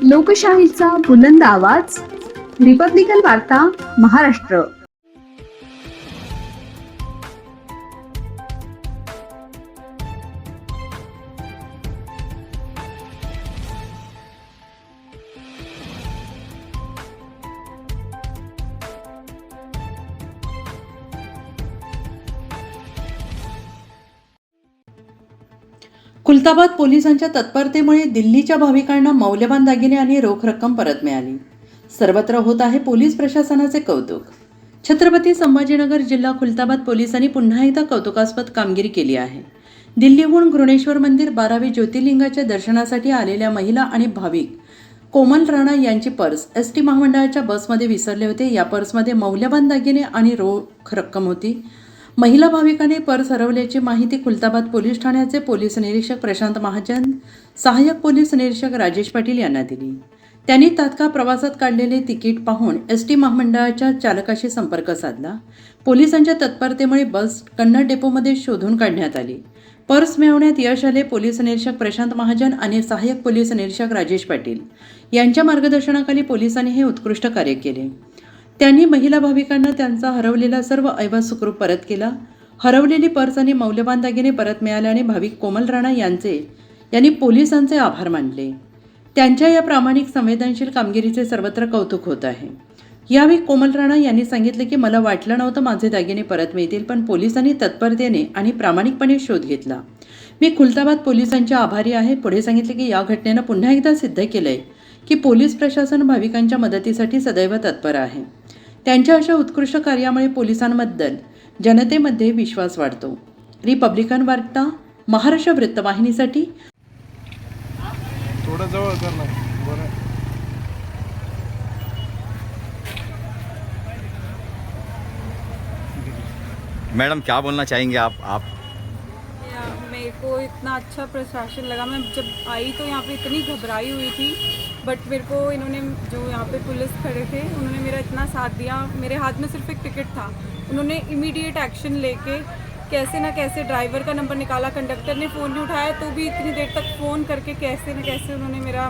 लोकशाहीचा बुलंद आवाज, रिपब्लिकन वार्ता महाराष्ट्र. खुलताबाद पोलिसांच्या तत्परतेमुळे दिल्लीच्या भाविकांना मौल्यवान दागिने आणि रोख रक्कम परत मिळाली. सर्वत्र होत आहे पोलीस प्रशासनाचे कौतुक. छत्रपती संभाजीनगर जिल्हा खुलताबाद पोलिसांनी पुन्हा एकदा कौतुकास्पद कामगिरी केली आहे. दिल्लीहून घृणेश्वर मंदिर 12वे ज्योतिर्लिंगाच्या दर्शनासाठी आलेल्या महिला आणि भाविक कोमल राणा यांची पर्स एसटी महामंडळाच्या बसमध्ये विसरले होते. या पर्समध्ये मौल्यवान दागिने आणि रोख रक्कम होती. महिला भाविकाने पर्स हरवल्याची माहिती खुलताबाद पोलीस ठाण्याचे पोलीस निरीक्षक प्रशांत महाजन, सहाय्यक पोलीस निरीक्षक राजेश पाटील यांना दिली. त्यांनी तात्काळ प्रवासात काढलेले तिकीट पाहून एसटी महामंडळाच्या चालकाशी संपर्क साधला. पोलिसांच्या तत्परतेमुळे बस कन्नड डेपोमध्ये शोधून काढण्यात आली. पर्स मिळवण्यात यश आले. पोलीस निरीक्षक प्रशांत महाजन आणि सहाय्यक पोलीस निरीक्षक राजेश पाटील यांच्या मार्गदर्शनाखाली पोलिसांनी हे उत्कृष्ट कार्य केले. त्यांनी महिला भाविकांना त्यांचा हरवलेला सर्व ऐवज सुखरूप परत केला. हरवलेली पर्स आणि मौल्यवान दागिने परत मिळाल्याने भाविक कोमल राणा यांनी पोलिसांचे आभार मानले. त्यांच्या या प्रामाणिक संवेदनशील कामगिरीचे सर्वत्र कौतुक होत आहे. यावेळी कोमल राणा यांनी सांगितले की मला वाटलं नव्हतं माझे दागिने परत मिळतील, पण पोलिसांनी तत्परतेने आणि प्रामाणिकपणे शोध घेतला. मी खुलताबाद पोलिसांच्या आभारी आहे. पुढे सांगितले की या घटनेनं पुन्हा एकदा सिद्ध केलंय की पोलीस प्रशासन भाविकांच्या मदतीसाठी सदैव तत्पर आहे. त्यांच्या अशा उत्कृष्ट कार्यामुळे पोलिसांबद्दल जनतेमध्ये विश्वास वाढतो. रिपब्लिकन वार्ता महाराष्ट्र वृत्तवाहिनीसाठी थोड़ा जवळ कर ना. बरं. मैडम क्या बोलना चाहेंगे आप? मेरे को इतना अच्छा प्रशासन लगा. मैं जब आई तो यहाँ पे इतनी घबराई हुई थी, बट मेरे को इन्होंने जो यहाँ पे पुलिस खड़े थे उन्होंने मेरा इतना साथ दिया. मेरे हाथ में सिर्फ एक टिकट था. उन्होंने इमीडिएट एक्शन लेके कैसे ना कैसे ड्राइवर का नंबर निकाला. कंडक्टर ने फ़ोन नहीं उठाया तो भी इतनी देर तक फ़ोन करके कैसे न कैसे उन्होंने मेरा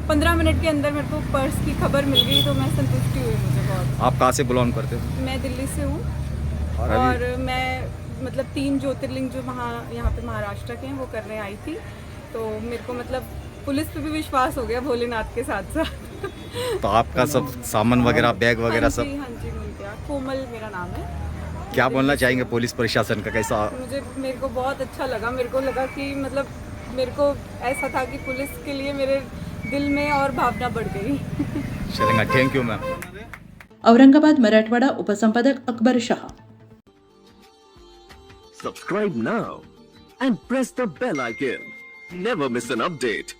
15 मिनट के अंदर मेरे को पर्स की खबर मिल गई. तो मैं संतुष्टि हुई. मुझे बहुत. आप कहाँ से बिलोंग करते हो? मैं दिल्ली से हूँ और मैं 3 ज्योतिर्लिंग जो यहाँ पे महाराष्ट्र के हैं वो करने आई थी. तो मेरे को पुलिस पे भी विश्वास हो गया भोलेनाथ के साथ साथ. तो आपका सब सामान वगैरह, बैग वगैरह सब? हाँ जी मिल गया. कोमल मेरा नाम है. क्या बोलना चाहेंगे पुलिस प्रशासन का? कैसा? मेरे को बहुत अच्छा लगा. मेरे को लगा कि मेरे को ऐसा था कि पुलिस के लिए मेरे दिल में और भावना बढ़ गई. चलेंगे. Thank you ma'am. Aurangabad Marathwada उपसंपादक Akbar Shah. Subscribe now and press the bell icon. Never miss an update.